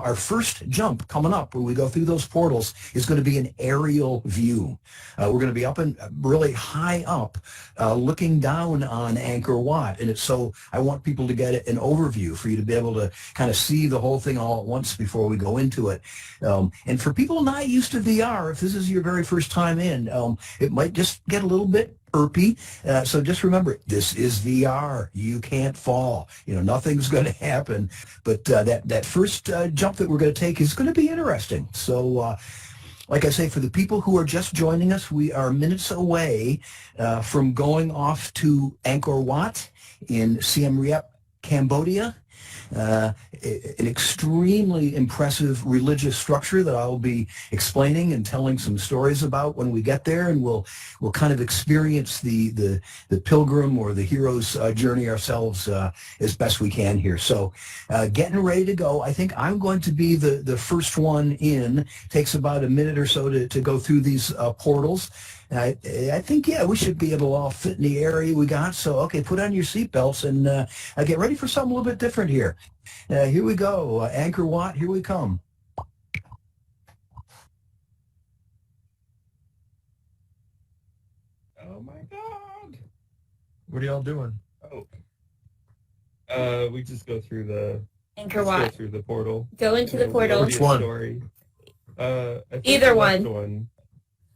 Our first jump coming up when we go through those portals is going to be an aerial view. We're going to be up and really high up looking down on Angkor Wat. And so I want people to get an overview for you to be able to kind of see the whole thing all at once before we go into it. And for people not used to VR, if this is your very first time in, it might just get a little bit irpy. So just remember, this is VR. You can't fall. You know, nothing's going to happen. But that first jump that we're going to take is going to be interesting. So like I say, for the people who are just joining us, we are minutes away from going off to Angkor Wat in Siem Reap, Cambodia. An extremely impressive religious structure that I'll be explaining and telling some stories about when we get there, and we'll kind of experience the pilgrim or the hero's journey ourselves as best we can here. So getting ready to go. I think I'm going to be the first one in. Takes about a minute or so to go through these portals. I think, yeah, we should be able to all fit in the area we got. So, okay, put on your seatbelts and get ready for something a little bit different here. Here we go. Angkor Wat, here we come. Oh, my God. What are y'all doing? Oh. We just go through the... Angkor Wat. Go through the portal. Go into the portal. Which one? Story. I think Either the one. left one.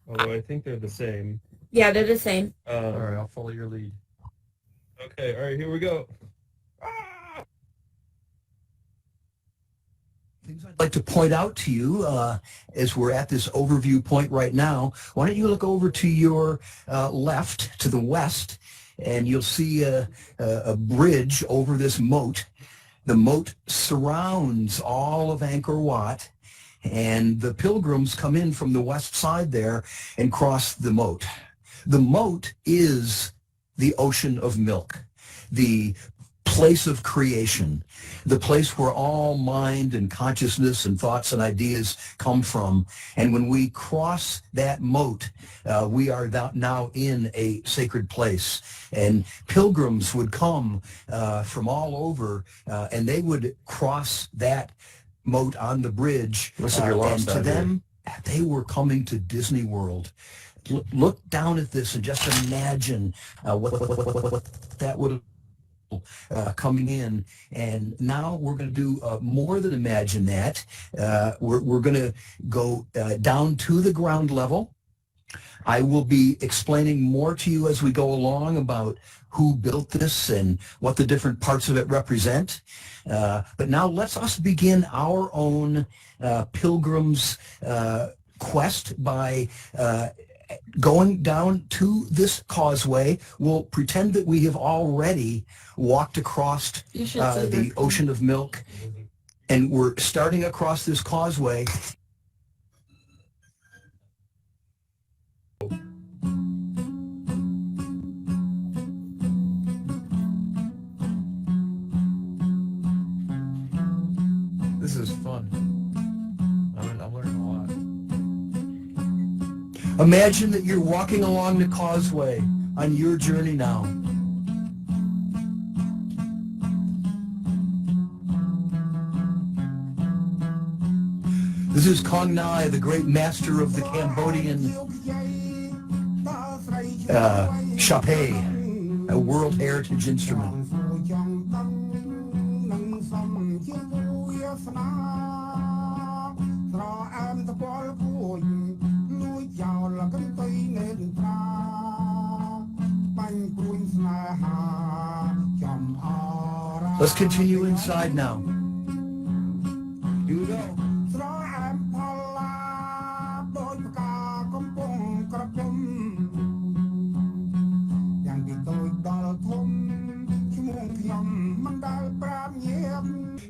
Although I think they're the same. Yeah, they're the same. All right, I'll follow your lead. Okay, all right, here we go. Ah! Things I'd like to point out to you as we're at this overview point right now. Why don't you look over to your left, to the west, and you'll see a bridge over this moat. The moat surrounds all of Angkor Wat, and the pilgrims come in from the west side there and cross the moat. The moat is the ocean of milk, the place of creation, the place where all mind and consciousness and thoughts and ideas come from. And when we cross that moat, we are now in a sacred place. And pilgrims would come from all over, and they would cross that moat on the bridge, and to them, they were coming to Disney World. Look down at this and just imagine what that would have coming in. And now we're going to do more than imagine that. We're going to go down to the ground level. I will be explaining more to you as we go along about who built this and what the different parts of it represent. But now let's us begin our own pilgrim's quest by going down to this causeway. We'll pretend that we have already walked across the ocean of milk, and we're starting across this causeway. This is fun. I'm learning a lot. Imagine that you're walking along the causeway on your journey now. This is Kong Nai, the great master of the Cambodian Chapé, a World Heritage instrument. Let's continue inside now. Here we go.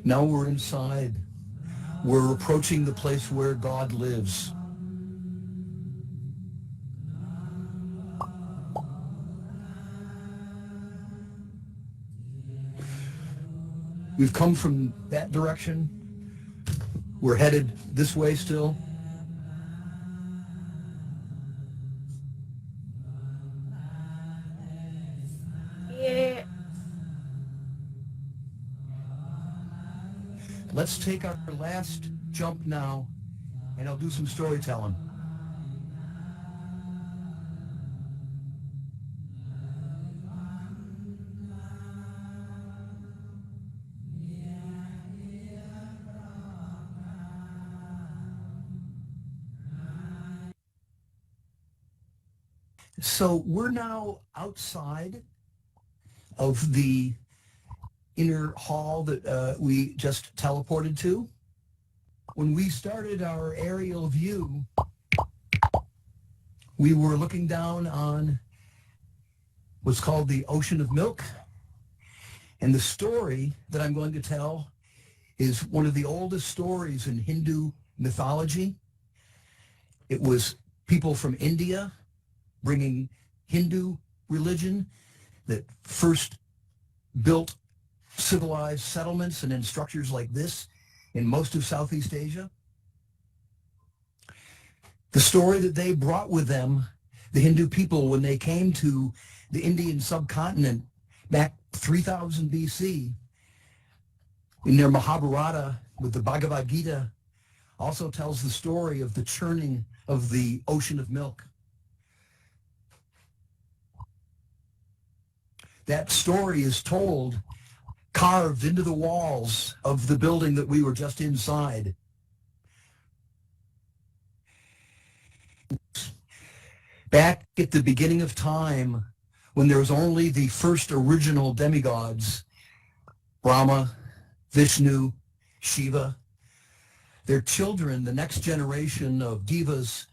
Now we're inside. We're approaching the place where God lives. We've come from that direction. We're headed this way still. Yeah. let's take our last jump now, and I'll do some storytelling. So we're now outside of the inner hall that we just teleported to. When we started our aerial view, we were looking down on what's called the Ocean of Milk. And the story that I'm going to tell is one of the oldest stories in Hindu mythology. It was people from India bringing Hindu religion that first built civilized settlements and in structures like this in most of Southeast Asia. The story that they brought with them, the Hindu people, when they came to the Indian subcontinent back 3000 BC, in their Mahabharata with the Bhagavad Gita, also tells the story of the churning of the ocean of milk. That story is told, carved into the walls of the building that we were just inside. Back at the beginning of time, when there was only the first original demigods, Brahma, Vishnu, Shiva, their children, the next generation of devas,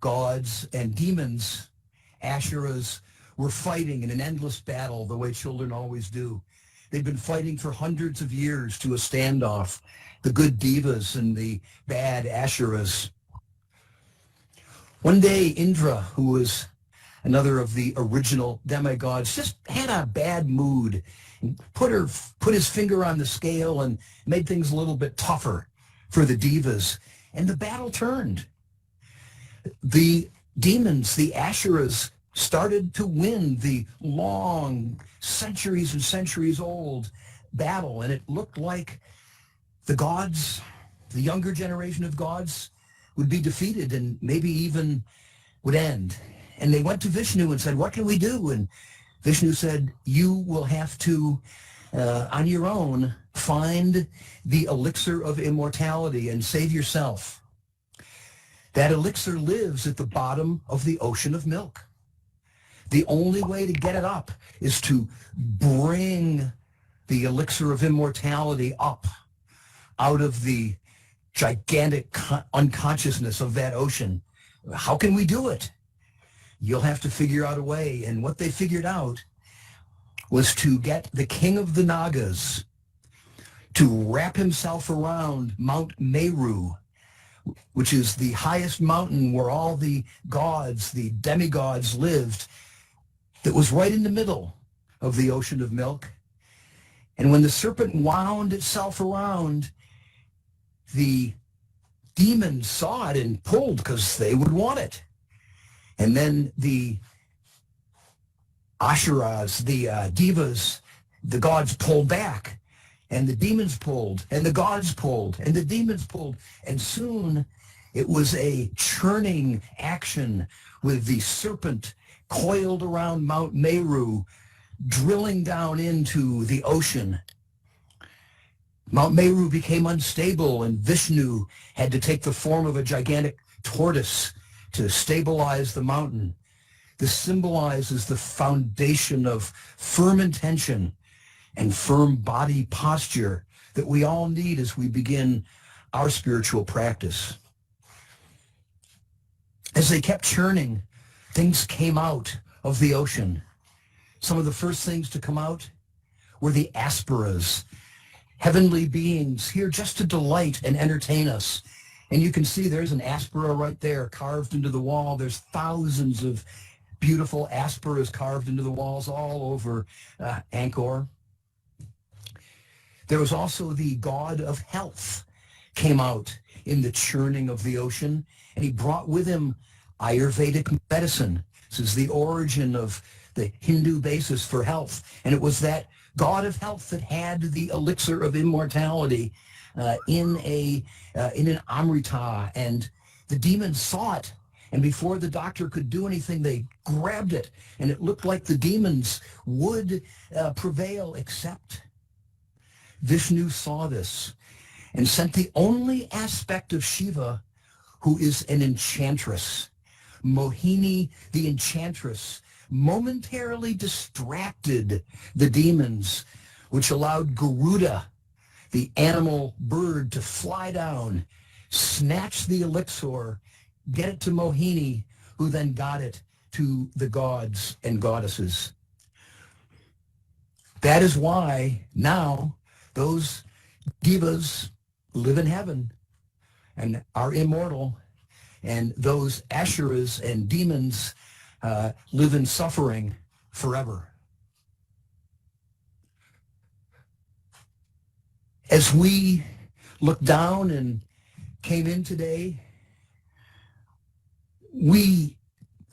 gods, and demons, Asheras, were fighting in an endless battle the way children always do. They've been fighting for hundreds of years to a standoff, the good devas and the bad Asheras. One day, Indra, who was another of the original demigods, just had a bad mood and put his finger on the scale and made things a little bit tougher for the devas. And the battle turned. The demons, the Asheras, started to win the long, centuries and centuries old battle. And it looked like the gods, the younger generation of gods, would be defeated and maybe even would end. And they went to Vishnu and said, what can we do? And Vishnu said, you will have to, on your own, find the elixir of immortality and save yourself. That elixir lives at the bottom of the ocean of milk. The only way to get it up is to bring the elixir of immortality up out of the gigantic unconsciousness of that ocean. How can we do it? You'll have to figure out a way. And what they figured out was to get the king of the Nagas to wrap himself around Mount Meru, which is the highest mountain where all the gods, the demigods, lived, that was right in the middle of the ocean of milk. And when the serpent wound itself around, the demons saw it and pulled because they would want it. And then the Asheras, the devas, the gods pulled back, and the demons pulled, and the gods pulled, and the demons pulled. And soon it was a churning action with the serpent coiled around Mount Meru, drilling down into the ocean. Mount Meru became unstable, and Vishnu had to take the form of a gigantic tortoise to stabilize the mountain. This symbolizes the foundation of firm intention and firm body posture that we all need as we begin our spiritual practice. As they kept churning, things came out of the ocean. Some of the first things to come out were the Asperas, heavenly beings here just to delight and entertain us. And you can see there's an Aspera right there carved into the wall. There's thousands of beautiful Asperas carved into the walls all over Angkor. There was also the god of health came out in the churning of the ocean, and he brought with him Ayurvedic medicine. This is the origin of the Hindu basis for health. And it was that god of health that had the elixir of immortality in an Amrita, and the demons saw it. And before the doctor could do anything, they grabbed it, and it looked like the demons would prevail, except Vishnu saw this and sent the only aspect of Shiva who is an enchantress. Mohini, the enchantress, momentarily distracted the demons, which allowed Garuda, the animal bird, to fly down, snatch the elixir, get it to Mohini, who then got it to the gods and goddesses. That is why now those divas live in heaven and are immortal, and those Asheras and demons live in suffering forever. As we look down and came in today, we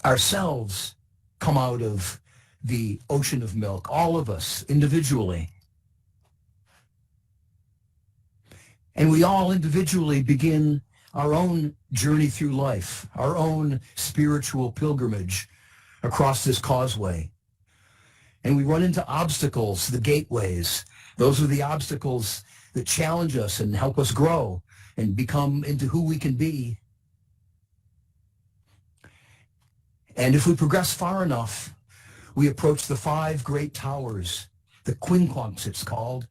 ourselves come out of the ocean of milk, all of us individually. And we all individually begin our own journey through life, our own spiritual pilgrimage across this causeway. And we run into obstacles, the gateways. Those are the obstacles that challenge us and help us grow and become into who we can be. And if we progress far enough, we approach the 5 great towers, the Quincunx it's called,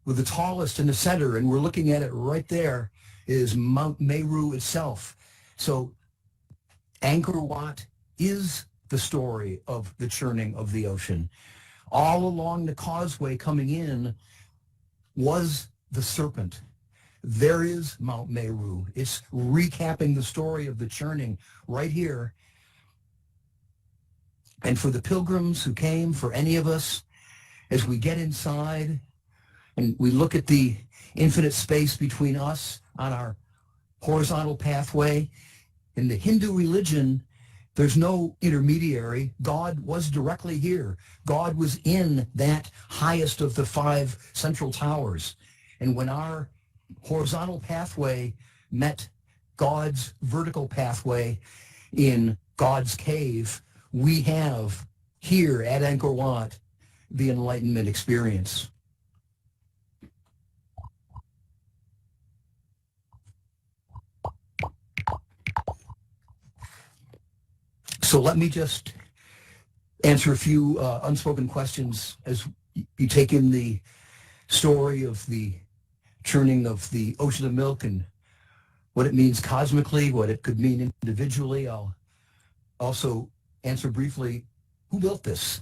with the tallest in the center, and we're looking at it right there is Mount Meru itself. So AngkorWat is the story of the churning of the ocean. All along the causeway coming in was the serpent. There is Mount Meru. It's recapping the story of the churning right here. And for the pilgrims who came, for any of us, as we get inside and we look at the infinite space between us on our horizontal pathway, in the Hindu religion, there's no intermediary. God was directly here. God was in that highest of the 5 central towers. And when our horizontal pathway met God's vertical pathway in God's cave, we have here at AngkorWat the enlightenment experience. So let me just answer a few unspoken questions as you take in the story of the churning of the ocean of milk and what it means cosmically, what it could mean individually. I'll also answer briefly, who built this?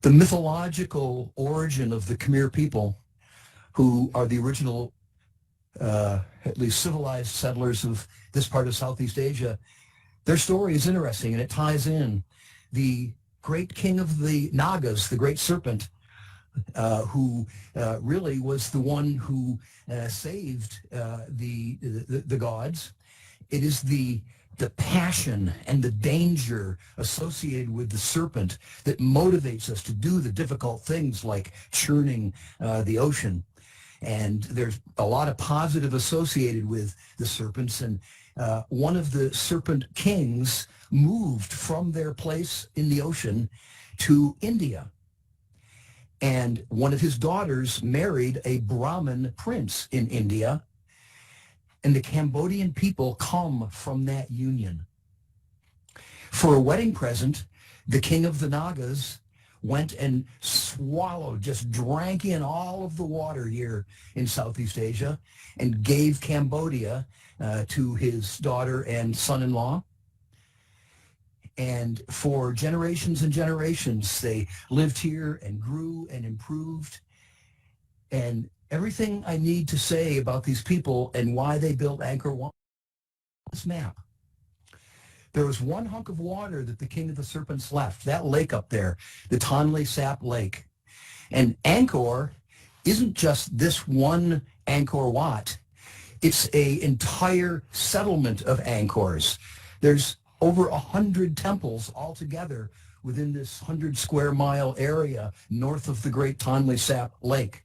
The mythological origin of the Khmer people, who are the original, at least civilized settlers of this part of Southeast Asia, their story is interesting, and it ties in. The great king of the Nagas, the Great Serpent, who really was the one who saved the gods. It is the passion and the danger associated with the serpent that motivates us to do the difficult things like churning the ocean. And there's a lot of positive associated with the serpents. And one of the serpent kings moved from their place in the ocean to India. And one of his daughters married a Brahmin prince in India. And the Cambodian people come from that union. For a wedding present, the king of the Nagas went and swallowed, just drank in all of the water here in Southeast Asia and gave Cambodia to his daughter and son-in-law. And for generations and generations, they lived here and grew and improved. And everything I need to say about these people and why they built AngkorWat, this map. There was one hunk of water that the king of the serpents left, that lake up there, the Tonle Sap Lake. And Angkor isn't just this one AngkorWat. It's an entire settlement of Angkors. There's over 100 temples altogether within this 100 square mile area north of the great Tonle Sap Lake.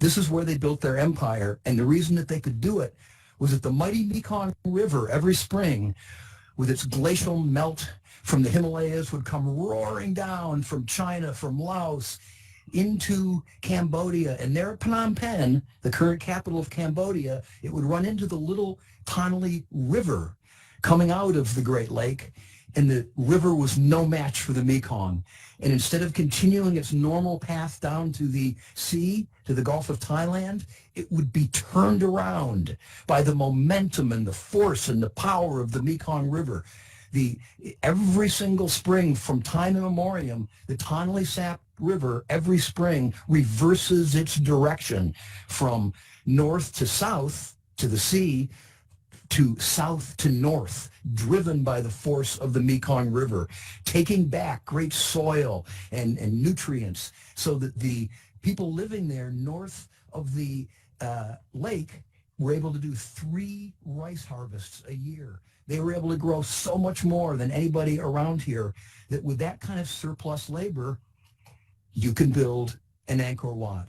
This is where they built their empire, and the reason that they could do it was that the mighty Mekong River every spring, with its glacial melt from the Himalayas, would come roaring down from China, from Laos, into Cambodia. And there at Phnom Penh, the current capital of Cambodia, it would run into the little Tonle River coming out of the Great Lake, and the river was no match for the Mekong. And instead of continuing its normal path down to the sea, to the Gulf of Thailand, it would be turned around by the momentum and the force and the power of the Mekong River. Every single spring from time immemorial, the Tonle Sap River every spring reverses its direction from north to south to the sea, to south to north, driven by the force of the Mekong River, taking back great soil and nutrients, so that the people living there north of the lake were able to do 3 rice harvests a year. They were able to grow so much more than anybody around here, that with that kind of surplus labor, you can build an Angkor Wat.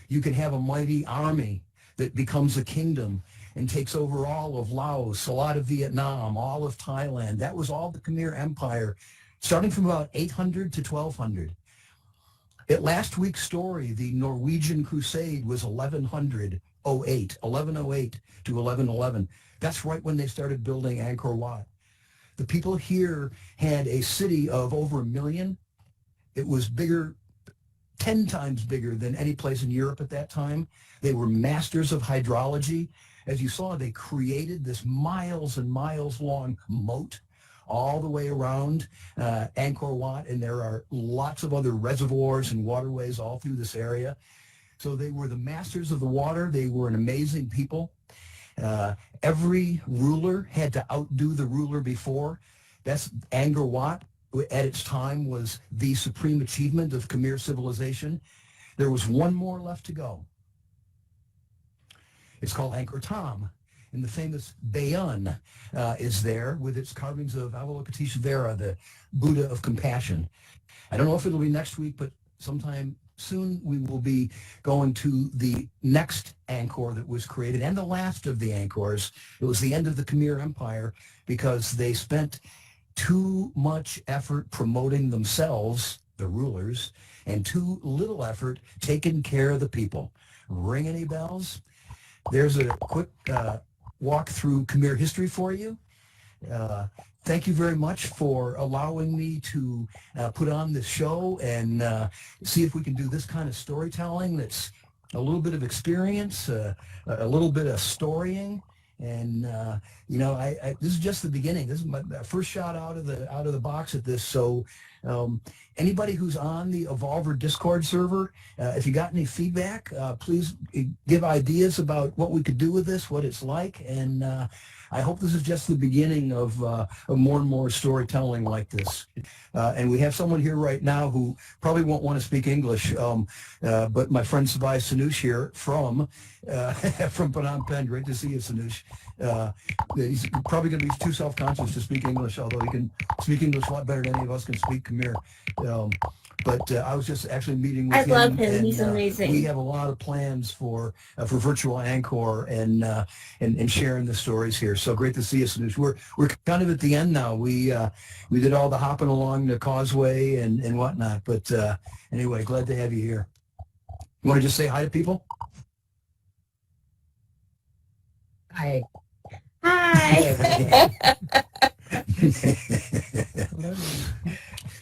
You can have a mighty army that becomes a kingdom and takes over all of Laos, a lot of Vietnam, all of Thailand. That was all the Khmer Empire, starting from about 800 to 1200. At last week's story, the Norwegian Crusade was 1108 to 1111. That's right when they started building Angkor Wat. The people here had a city of over 1 million. It was bigger, 10 times bigger than any place in Europe at that time. They were masters of hydrology. As you saw, they created this miles and miles long moat all the way around Angkor Wat, and there are lots of other reservoirs and waterways all through this area. So they were the masters of the water. They were an amazing people. Every ruler had to outdo the ruler before. That's Angkor Wat at its time was the supreme achievement of Khmer civilization. There was one more left to go. It's called Angkor Thom, and the famous Bayon is there with its carvings of Avalokiteshvara, the Buddha of compassion. I don't know if it'll be next week, but sometime soon we will be going to the next Angkor that was created, and the last of the Angkors. It was the end of the Khmer Empire because they spent too much effort promoting themselves, the rulers, and too little effort taking care of the people. Ring any bells? There's a quick walk through Khmer history for you. Thank you very much for allowing me to put on this show and see if we can do this kind of storytelling that's a little bit of experience, a little bit of storying. And you know, this is just the beginning. This is my first shot out of the box at this. So anybody who's on the Evolver Discord server, if you got any feedback, please give ideas about what we could do with this, what it's like, and I hope this is just the beginning of more and more storytelling like this. And we have someone here right now who probably won't want to speak English, but my friend Sabai Sanush here from Phnom Penh. Great to see you, Sanush. He's probably going to be too self-conscious to speak English, although he can speak English a lot better than any of us can speak Khmer. But I was just actually meeting with him. I love him. And, He's amazing. We have a lot of plans for virtual Angkor and sharing the stories here. So great to see you, Sanush. We're kind of at the end now. We did all the hopping along the causeway and whatnot. But anyway, glad to have you here. You want to just say hi to people? Hi. Hi.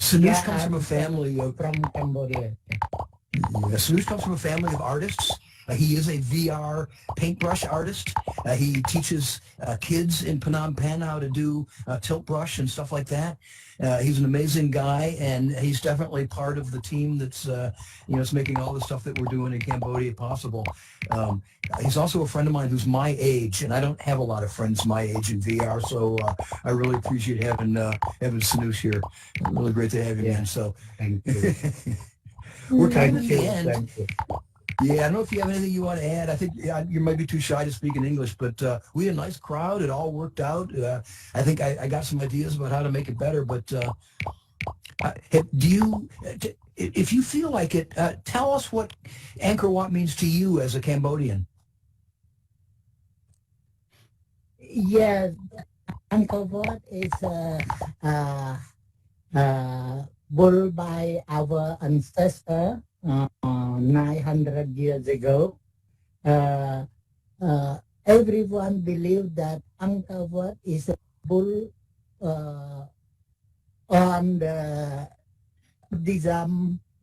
Sanush comes from a family of From Cambodia. Sanush comes from a family of artists. He is a VR paintbrush artist. He teaches kids in Phnom Penh how to do tilt brush and stuff like that. He's an amazing guy, and he's definitely part of the team that's is making all the stuff that we're doing in Cambodia possible. He's also a friend of mine who's my age, and I don't have a lot of friends my age in VR, so I really appreciate having Sanush here. Really great to have you, man. So Thank you. we're kind of at the Thank you. end. Thank you. Yeah, I don't know if you have anything you want to add. I think you might be too shy to speak in English, but we had a nice crowd. It all worked out. I think I got some ideas about how to make it better. But if you feel like it, tell us what Angkor Wat means to you as a Cambodian. Yes, AngkorWat is built by our ancestor 900 years ago. Everyone believes that AngkorWat is built on the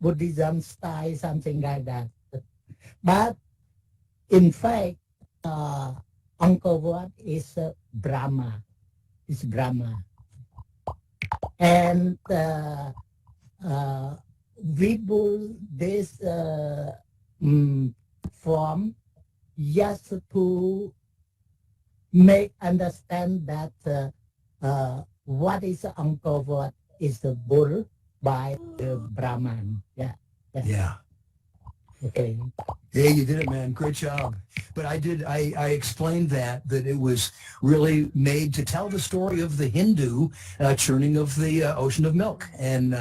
Buddhism style, something like that. But in fact, AngkorWat is Brahma. It's Brahma. And we build this form just to make understand that what is AngkorWat is the bull by the Brahman. Yeah. Yeah. Okay. Yeah, you did it, man. Great job. But I explained that it was really made to tell the story of the Hindu churning of the ocean of milk. And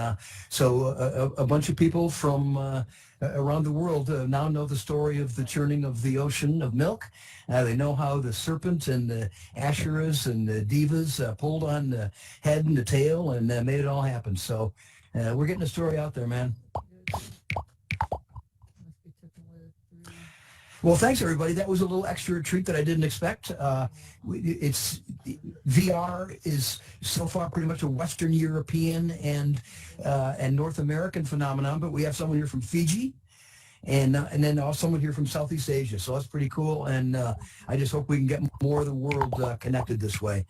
so a bunch of people from around the world now know the story of the churning of the ocean of milk. They know how the serpent and the Asheras and the Devas pulled on the head and the tail and made it all happen. So we're getting the story out there, man. Well, thanks, everybody. That was a little extra treat that I didn't expect. It's VR is so far pretty much a Western European and North American phenomenon, but we have someone here from Fiji, and then also someone here from Southeast Asia. So that's pretty cool, and I just hope we can get more of the world connected this way.